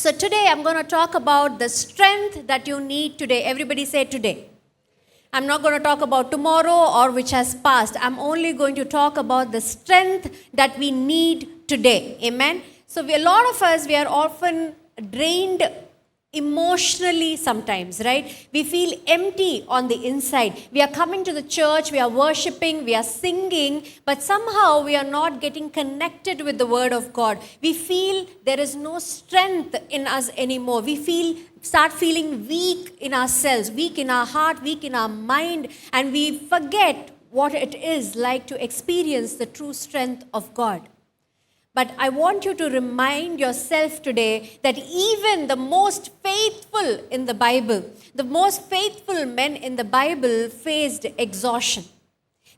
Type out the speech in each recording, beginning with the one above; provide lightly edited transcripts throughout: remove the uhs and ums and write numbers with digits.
So today I'm going to talk about the strength that you need today. Everybody say today. I'm not going to talk about tomorrow or which has passed. I'm only going to talk about the strength that we need today. Amen. So a lot of us, we are often drained emotionally sometimes, right? We feel empty on the inside. We are coming to the church, we are worshiping, we are singing, but somehow we are not getting connected with the word of God. We feel there is no strength in us anymore. We start feeling weak in ourselves, weak in our heart, weak in our mind, and we forget what it is like to experience the true strength of God. But I want you to remind yourself today that even the most faithful in the Bible, the most faithful men in the Bible faced exhaustion.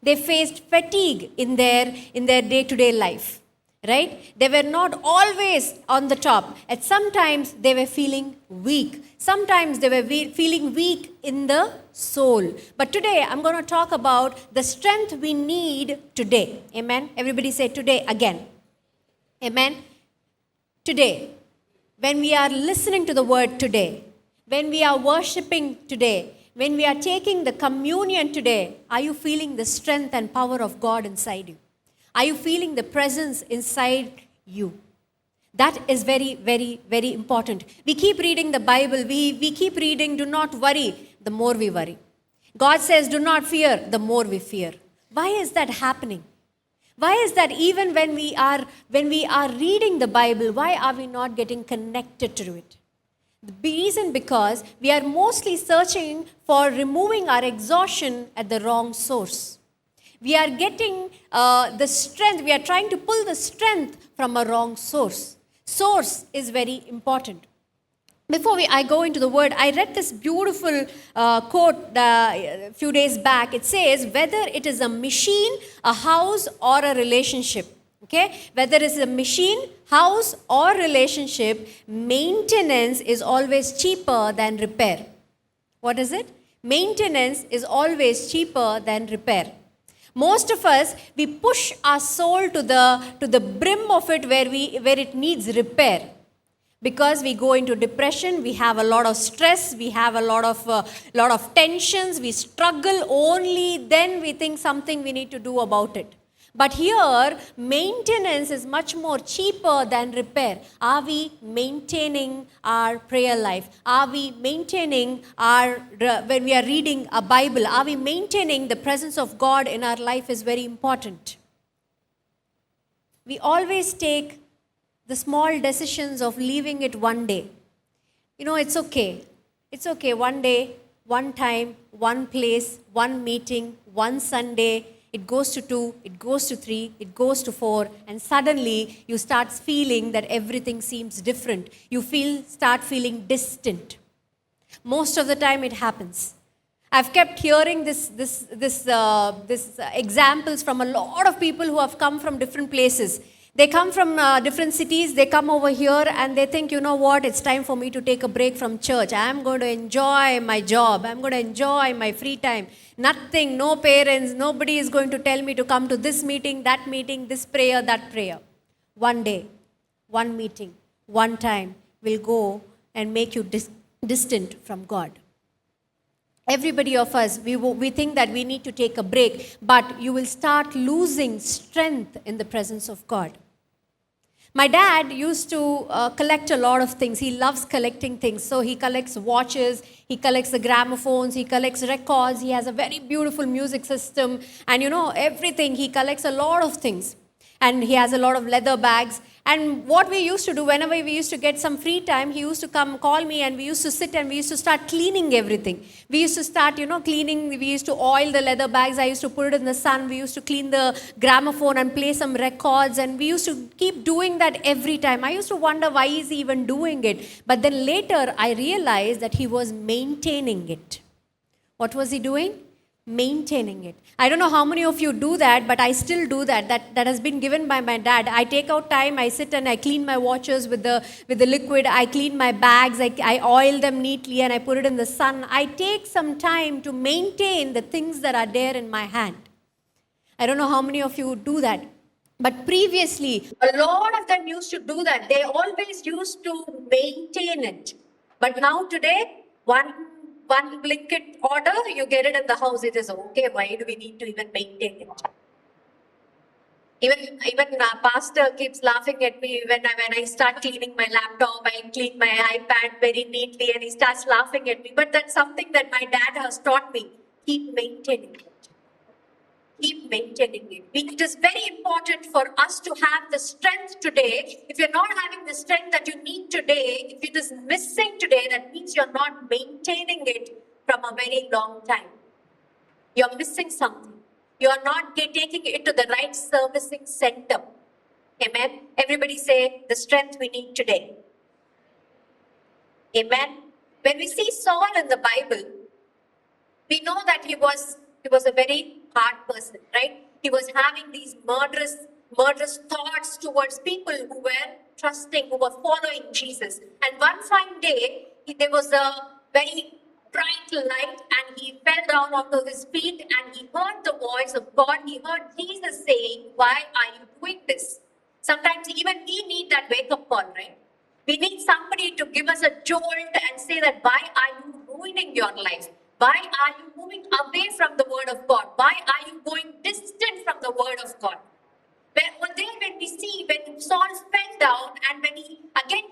They faced fatigue in their day-to-day life, right? They were not always on the top. At sometimes they were feeling weak. Sometimes they were feeling weak in the soul. But today I'm going to talk about the strength we need today. Amen? Everybody say today again. Amen. Today, when we are listening to the word today, when we are worshiping today, when we are taking the communion today, are you feeling the strength and power of God inside you? Are you feeling the presence inside you? That is very, very, very important. We keep reading the Bible. We keep reading, do not worry, the more we worry. God says, do not fear, the more we fear. Why is that happening? Why is that even when we are reading the Bible, why are we not getting connected to it? The reason because we are mostly searching for removing our exhaustion at the wrong source. We are getting the strength, we are trying to pull the strength from a wrong source. Source is very important. Before I go into the word, I read this beautiful quote a few days back. It says, whether it is a machine, a house, or a relationship, okay? Whether it's a machine, house, or relationship, maintenance is always cheaper than repair. What is it? Maintenance is always cheaper than repair. Most of us, we push our soul to the brim of it where it needs repair. Because we go into depression, we have a lot of stress, we have a lot of tensions, we struggle, only then we think something we need to do about it. But here, maintenance is much more cheaper than repair. Are we maintaining our prayer life? Are we maintaining when we are reading a Bible, are we maintaining the presence of God in our life is very important. We always take the small decisions of leaving it one day. You know, it's okay. It's okay. One day, one time, one place, one meeting, one Sunday. It goes to 2, it goes to 3, it goes to 4, and suddenly you start feeling that everything seems different. You start feeling distant. Most of the time it happens. I've kept hearing this examples from a lot of people who have come from different places. They come from different cities, they come over here and they think, you know what, it's time for me to take a break from church. I'm going to enjoy my job. I'm going to enjoy my free time. Nothing, no parents, nobody is going to tell me to come to this meeting, this prayer, that prayer. One day, one meeting, one time will go and make you distant from God. Everybody of us, we think that we need to take a break, but you will start losing strength in the presence of God. My dad used to collect a lot of things. He loves collecting things. So he collects watches, he collects the gramophones, he collects records. He has a very beautiful music system. And you know, everything. He collects a lot of things. And he has a lot of leather bags. And what we used to do, whenever we used to get some free time, he used to come call me and we used to sit and we used to start cleaning everything. We used to start, cleaning. We used to oil the leather bags. I used to put it in the sun. We used to clean the gramophone and play some records. And we used to keep doing that every time. I used to wonder why is he even doing it. But then later I realized that he was maintaining it. What was he doing? Maintaining it. I don't know how many of you do that, but I still do that. That has been given by my dad. I take out time, I sit and I clean my watches with the liquid. I clean my bags, I oil them neatly and I put it in the sun. I take some time to maintain the things that are there in my hand. I don't know how many of you do that. But previously, a lot of them used to do that. They always used to maintain maintain it. But now today, one Blinkit order, you get it in the house. It is okay. Why do we need to even maintain it? Even pastor keeps laughing at me when I start cleaning my laptop. I clean my iPad very neatly, and he starts laughing at me. But that's something that my dad has taught me. Keep maintaining it. Keep maintaining it. It is very important for us to have the strength today. If you're not having the strength that you need today, if it is missing today, that means you're not maintaining it from a very long time. You're missing something. You're not taking it to the right servicing center. Amen. Everybody say the strength we need today. Amen. When we see Saul in the Bible, we know that he was a very hard person, right? He was having these murderous thoughts towards people who were trusting, who were following Jesus. And one fine day, there was a very bright light, and he fell down onto his feet, and he heard the voice of God. He heard Jesus saying, "Why are you doing this?" Sometimes even we need that wake-up call, right? We need somebody to give us a jolt and say that, why are you ruining your life? Why are you moving away from the word of God? Why are you going distant from the word of God? When we see, when Saul fell down, and when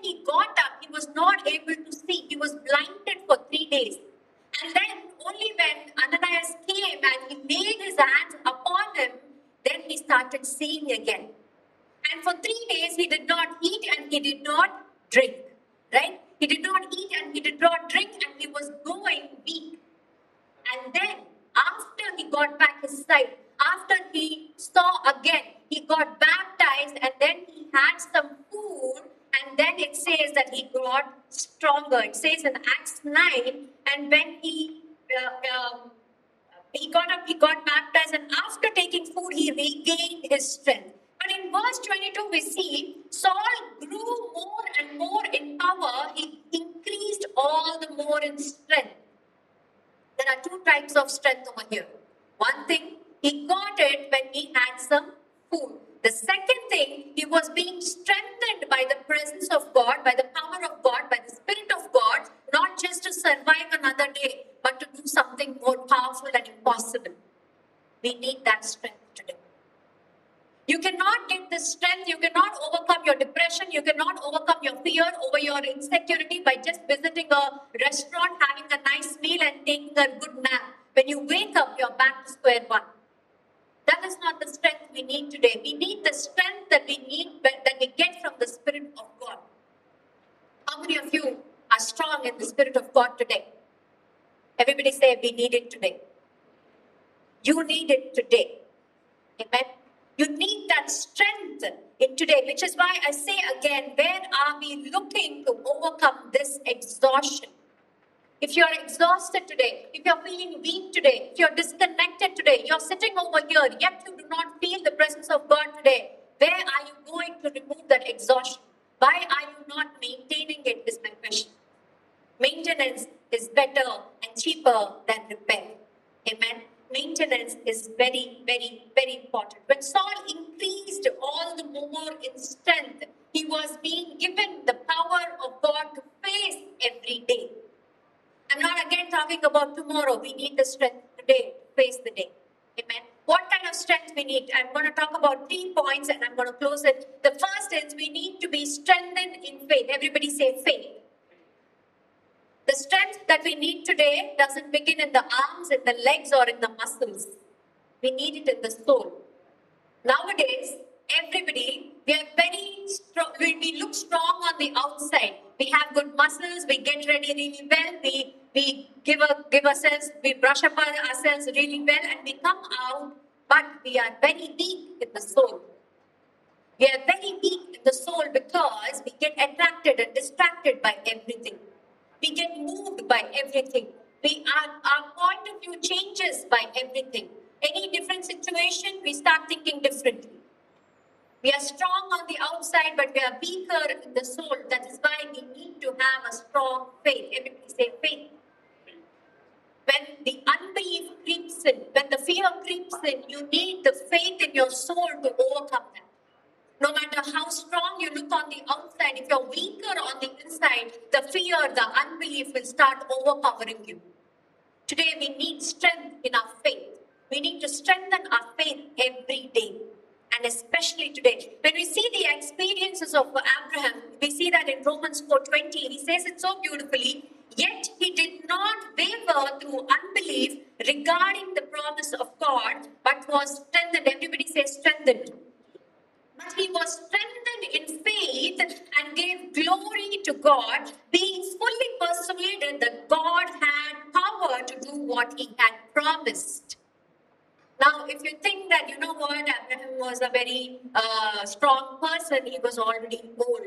he got up, he was not able to see. He was blinded for 3 days. And then only when Ananias came and he laid his hands upon him, then he started seeing again. And for 3 days, he did not eat and he did not drink, right? He did not eat and he did not drink, and he was going weak. And then, after he got back his sight, after he saw again, he got baptized, and then he had some food, and then it says that he got stronger. It says in Acts 9, and when he got up, he got baptized, and after taking food, he regained his strength. But in verse 22, we see Saul grew more and more in power. He increased all the more in strength. There are 2 types of strength over here. One thing, he got it when he had some food. The second thing, he was being strengthened by the presence of God, by the power of God, by the Spirit of God, not just to survive another day, but to do something more powerful and impossible. We need that strength today. You cannot get this strength, you cannot overcome your depression, you cannot overcome your fear over your insecurity by just visiting a restaurant, having a nice meal, and taking a good nap. When you wake up, you're back to square one. That is not the strength we need today. We need the strength that we need, that we get from the Spirit of God. How many of you are strong in the Spirit of God today? Everybody say, we need it today. You need it today. Amen. You need that strength in today, which is why I say again, where are we looking to overcome this exhaustion? If you're exhausted today, if you're feeling weak today, if you're disconnected today, you're sitting over here, yet you do not feel the presence of God today, where are you going to remove that exhaustion? Why are you not maintaining it, is my question. Maintenance is better and cheaper than repair. Amen. Maintenance is very, very, very important. When Saul increased all the more in strength, he was being given the power of God to face every day. I'm not again talking about tomorrow. We need the strength today to face the day. Amen. What kind of strength we need? I'm going to talk about 3 points, and I'm going to close it. The first is we need to be strengthened in faith. Everybody say faith. The strength that we need today doesn't begin in the arms, in the legs, or in the muscles. We need it in the soul. Nowadays, everybody, we are very strong. We look strong on the outside. We have good muscles. We get ready really well. We give ourselves. We brush up ourselves really well, and we come out. But we are very weak in the soul. We are very weak in the soul because we get attracted and distracted by everything. We get moved by everything. Our point of view changes by everything. Any different situation, we start thinking differently. We are strong on the outside, but we are weaker in the soul. That is why we need to have a strong faith. Everybody say faith. When the unbelief creeps in, when the fear creeps in, you need the faith in your soul to overcome that. No matter how strong you look on the outside, if you're weaker on the inside, the fear, the unbelief will start overpowering you. Today, we need strength in our faith. We need to strengthen our faith every day. And especially today, when we see the experiences of Abraham, we see that in Romans 4:20, he says it so beautifully. Yet he did not waver through unbelief regarding the promise of God, but was strengthened. Everybody says strengthened. But he was strengthened in faith and gave glory to God, being fully persuaded that God had power to do what he had promised. Now, if you think that, you know what, Abraham was a very strong person, he was already old.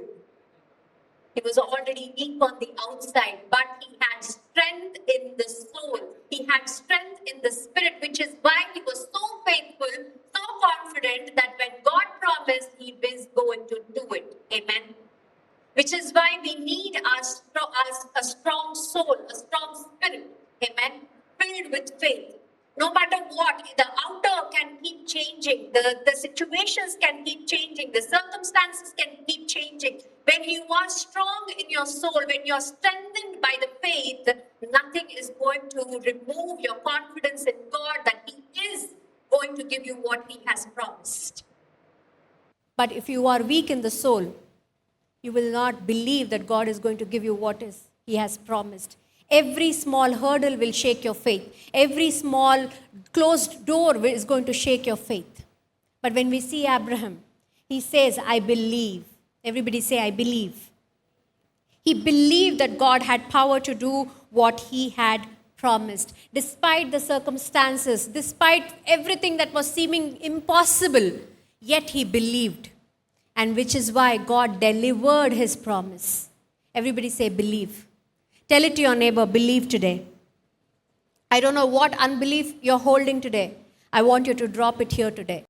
He was already weak on the outside, but he had strength in the soul. He had strength in the spirit, which is why he was so faithful, so confident that when God promised, he was going to do it. Amen. Which is why we need a strong soul, a strong spirit. Amen. Filled with faith. No matter what, the outer can keep changing. The situations can keep changing. The circumstances can keep changing. When you are strong in your soul, when you're strengthened by the faith, nothing is going to remove your confidence in God that He is going to give you what He has promised. But if you are weak in the soul, you will not believe that God is going to give you what He has promised. Every small hurdle will shake your faith. Every small closed door is going to shake your faith. But when we see Abraham, he says, I believe. Everybody say, I believe. He believed that God had power to do what he had promised. Despite the circumstances, despite everything that was seeming impossible, yet he believed. And which is why God delivered his promise. Everybody say, believe. Tell it to your neighbor, believe today. I don't know what unbelief you're holding today. I want you to drop it here today,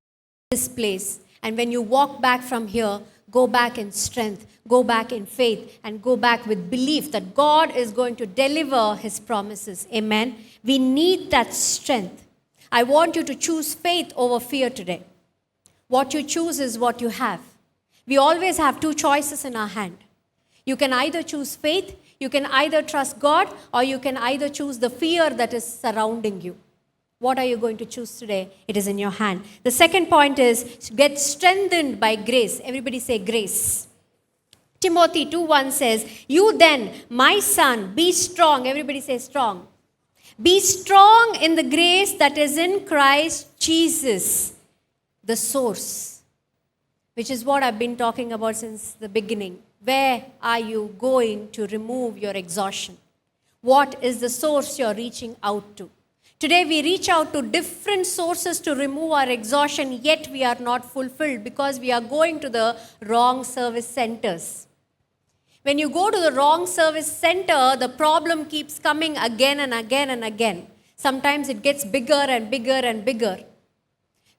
this place. And when you walk back from here, go back in strength, go back in faith, and go back with belief that God is going to deliver his promises. Amen. We need that strength. I want you to choose faith over fear today. What you choose is what you have. We always have two choices in our hand. You can either choose faith, you can either trust God, or you can either choose the fear that is surrounding you. What are you going to choose today? It is in your hand. The second point is get strengthened by grace. Everybody say grace. Timothy 2:1 says, you then, my son, be strong. Everybody say strong. Be strong in the grace that is in Christ Jesus, the source, which is what I've been talking about since the beginning. Where are you going to remove your exhaustion? What is the source you're reaching out to? Today we reach out to different sources to remove our exhaustion, yet we are not fulfilled because we are going to the wrong service centers. When you go to the wrong service center, the problem keeps coming again and again and again. Sometimes it gets bigger and bigger and bigger.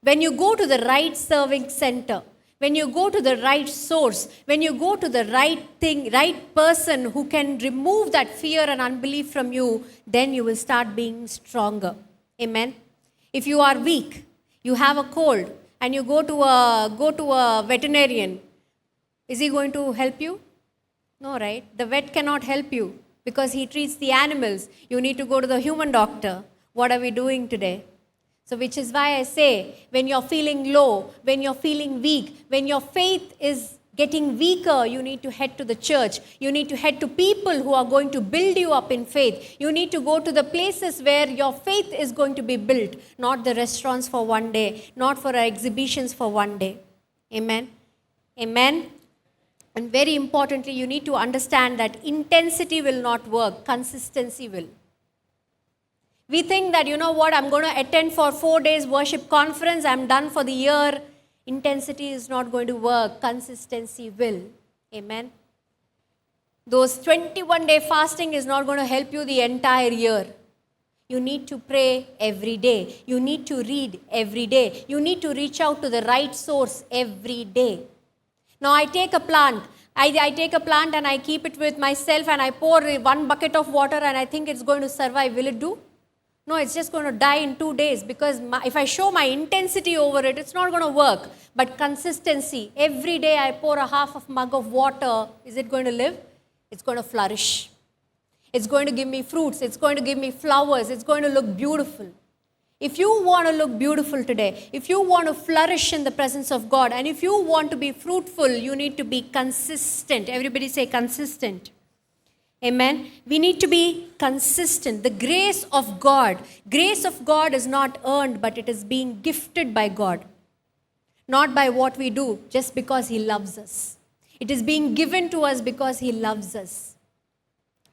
When you go to the right serving center, when you go to the right source, when you go to the right thing, right person who can remove that fear and unbelief from you, then you will start being stronger. Amen. If you are weak, you have a cold, and you go to a veterinarian, is he going to help you? No, right? The vet cannot help you because he treats the animals. You need to go to the human doctor. What are we doing today? So which is why I say, when you're feeling low, when you're feeling weak, when your faith is getting weaker, you need to head to the church. You need to head to people who are going to build you up in faith. You need to go to the places where your faith is going to be built, not the restaurants for one day, not for exhibitions for one day. Amen. Amen. And very importantly, you need to understand that intensity will not work, consistency will. We think that, you know what, I'm going to attend for 4 days worship conference, I'm done for the year. Intensity is not going to work, consistency will. Amen. Those 21-day fasting is not going to help you the entire year. You need to pray every day. You need to read every day. You need to reach out to the right source every day. Now I take a plant. I take a plant and I keep it with myself and I pour 1 bucket of water and I think it's going to survive. Will it do? No, it's just going to die in 2 days because if I show my intensity over it, it's not going to work. But consistency, every day I pour a half of mug of water, is it going to live? It's going to flourish. It's going to give me fruits. It's going to give me flowers. It's going to look beautiful. If you want to look beautiful today, if you want to flourish in the presence of God, and if you want to be fruitful, you need to be consistent. Everybody say consistent. Amen. We need to be consistent. The grace of God is not earned, but it is being gifted by God. Not by what we do, just because He loves us. It is being given to us because He loves us.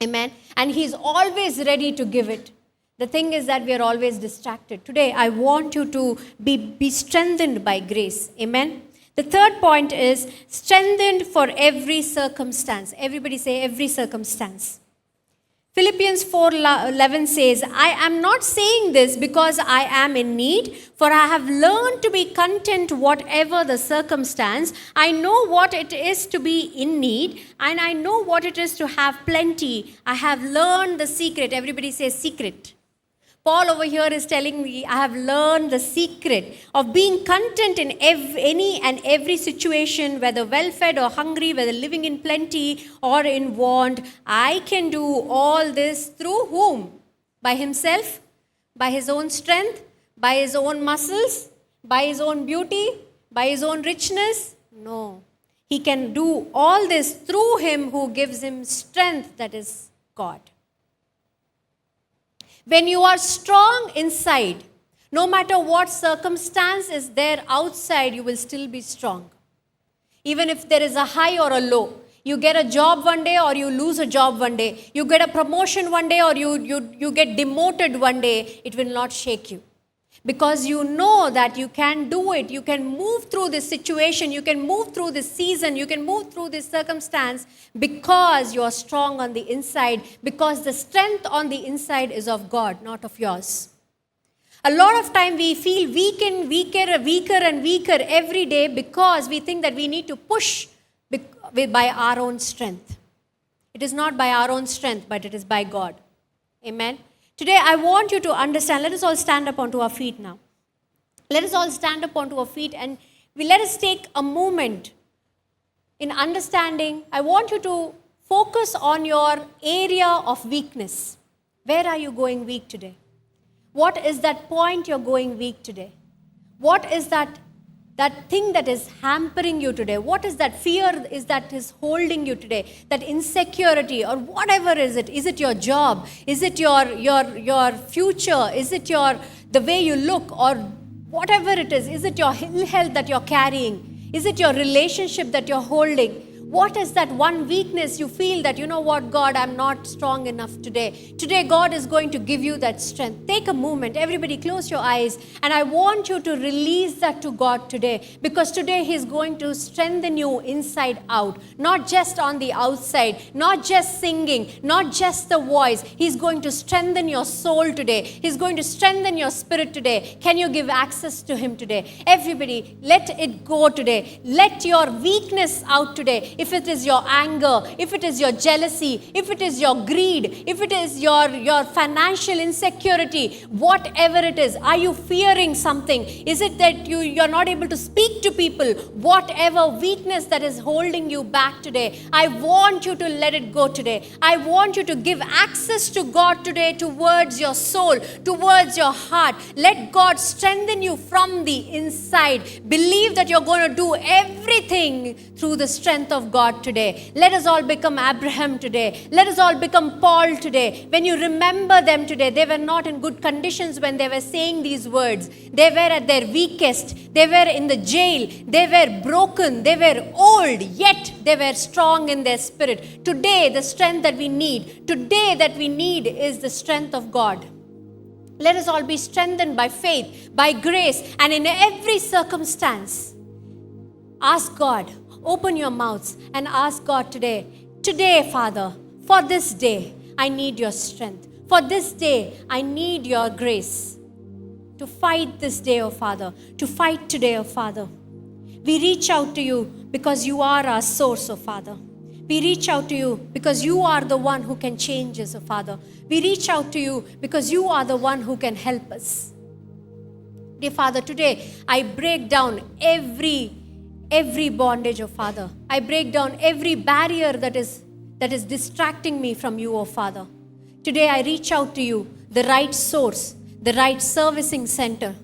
Amen. And He's always ready to give it. The thing is that we are always distracted. Today, I want you to be strengthened by grace. Amen. The third point is strengthened for every circumstance. Everybody say every circumstance. Philippians 4:11 says, I am not saying this because I am in need, for I have learned to be content whatever the circumstance. I know what it is to be in need, and I know what it is to have plenty. I have learned the secret. Everybody say secret. Paul over here is telling me, I have learned the secret of being content in any and every situation, whether well-fed or hungry, whether living in plenty or in want. I can do all this through whom? By Himself? By His own strength? By His own muscles? By His own beauty? By His own richness? No. He can do all this through Him who gives him strength, that is God. When you are strong inside, no matter what circumstance is there outside, you will still be strong. Even if there is a high or a low, you get a job one day or you lose a job one day, you get a promotion one day or you get demoted one day, it will not shake you. Because you know that you can do it, you can move through this situation, you can move through this season, you can move through this circumstance because you are strong on the inside, because the strength on the inside is of God, not of yours. A lot of time we feel weaker and weaker every day because we think that we need to push by our own strength. It is not by our own strength, but it is by God. Amen. Today, I want you to understand. Let us all stand up onto our feet now. Let us all stand up onto our feet and let us take a moment in understanding. I want you to focus on your area of weakness. Where are you going weak today? What is that point you're going weak today? What is that thing that is hampering you today? What is that fear that is holding you today? That insecurity or whatever is it? Is it your job? Is it your future? Is it the way you look or whatever it is? Is it your ill health that you're carrying? Is it your relationship that you're holding? What is that one weakness you feel that, you know what, God, I'm not strong enough today. Today, God is going to give you that strength. Take a moment. Everybody close your eyes. And I want you to release that to God today. Because today He's going to strengthen you inside out. Not just on the outside. Not just singing. Not just the voice. He's going to strengthen your soul today. He's going to strengthen your spirit today. Can you give access to Him today? Everybody, let it go today. Let your weakness out today. If it is your anger, if it is your jealousy, if it is your greed, if it is your financial insecurity, whatever it is, are you fearing something? Is it that you're not able to speak to people? Whatever weakness that is holding you back today, I want you to let it go today. I want you to give access to God today towards your soul, towards your heart. Let God strengthen you from the inside. Believe that you're going to do everything through the strength of God today. Let us all become Abraham today. Let us all become Paul today. When you remember them today, they were not in good conditions when they were saying these words. They were at their weakest. They were in the jail. They were broken. They were old, yet they were strong in their spirit. Today, the strength that we need, is the strength of God. Let us all be strengthened by faith, by grace, and in every circumstance. Ask God. Open your mouths and ask God today. Today, Father, for this day, I need your strength. For this day, I need your grace. To fight this day, oh Father. To fight today, oh Father. We reach out to you because you are our source, oh Father. We reach out to you because you are the one who can change us, oh Father. We reach out to you because you are the one who can help us. Dear Father, today I break down every bondage, oh Father. I break down every barrier that is distracting me from you, oh Father. Today I reach out to you, the right source, the right servicing center.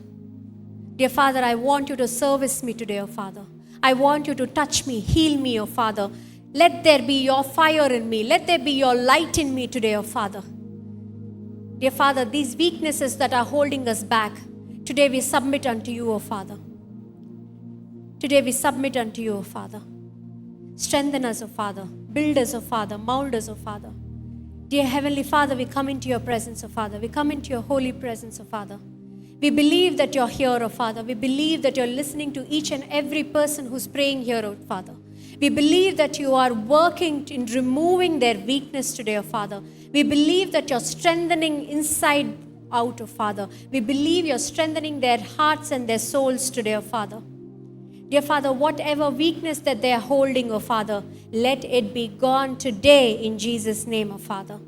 Dear Father, I want you to service me today, oh Father. I want you to touch me, heal me, oh Father. Let there be your fire in me. Let there be your light in me today, oh Father. Dear Father, these weaknesses that are holding us back, today we submit unto you, O Father. Today we submit unto you, O Father. Strengthen us, O Father. Build us, O Father. Mold us, O Father. Dear Heavenly Father, we come into your presence, O Father. We come into your holy presence, O Father. We believe that you're here, O Father. We believe that you're listening to each and every person who's praying here, O Father. We believe that you are working in removing their weakness today, O Father. We believe that you're strengthening inside out, O Father. We believe you're strengthening their hearts and their souls today, O Father. Dear Father, whatever weakness that they are holding, O Father, let it be gone today in Jesus' name, O Father.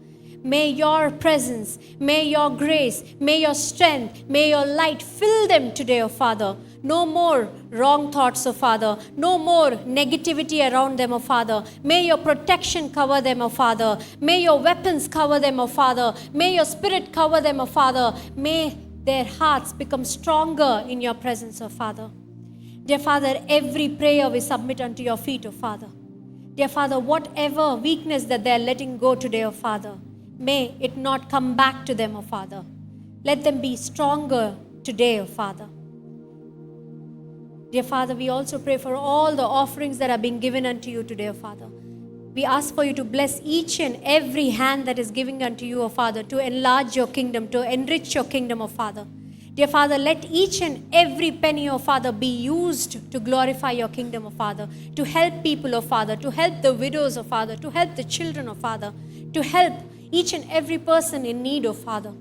May your presence, may your grace, may your strength, may your light fill them today, O Father. No more wrong thoughts, O Father. No more negativity around them, O Father. May your protection cover them, O Father. May your weapons cover them, O Father. May your spirit cover them, O Father. May their hearts become stronger in your presence, O Father. Dear Father, every prayer we submit unto your feet, O Father. Dear Father, whatever weakness that they are letting go today, O Father, may it not come back to them, O Father. Let them be stronger today, O Father. Dear Father, we also pray for all the offerings that are being given unto you today, O Father. We ask for you to bless each and every hand that is giving unto you, O Father, to enlarge your kingdom, to enrich your kingdom, O Father. Dear Father, let each and every penny, O Father, be used to glorify your kingdom, O Father, to help people, O Father, to help the widows, O Father, to help the children, O Father, to help each and every person in need, O Father.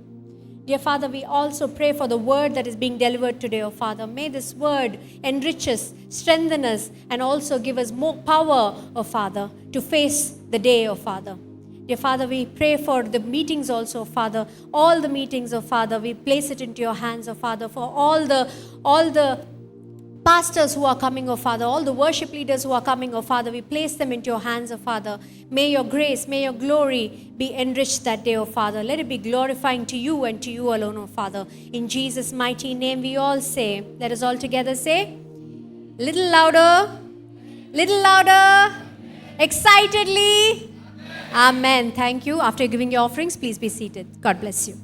Dear Father, we also pray for the word that is being delivered today, O Father. May this word enrich us, strengthen us, and also give us more power, O Father, to face the day, O Father. Dear Father, we pray for the meetings also, O Father. All the meetings, O Father, we place it into your hands, O Father, for all the pastors who are coming, O Father, all the worship leaders who are coming, O Father, we place them into your hands, O Father. May your grace, may your glory be enriched that day, O Father. Let it be glorifying to you and to you alone, O Father. In Jesus' mighty name we all say, let us all together say, little louder, excitedly. Amen. Thank you. After giving your offerings, please be seated. God bless you.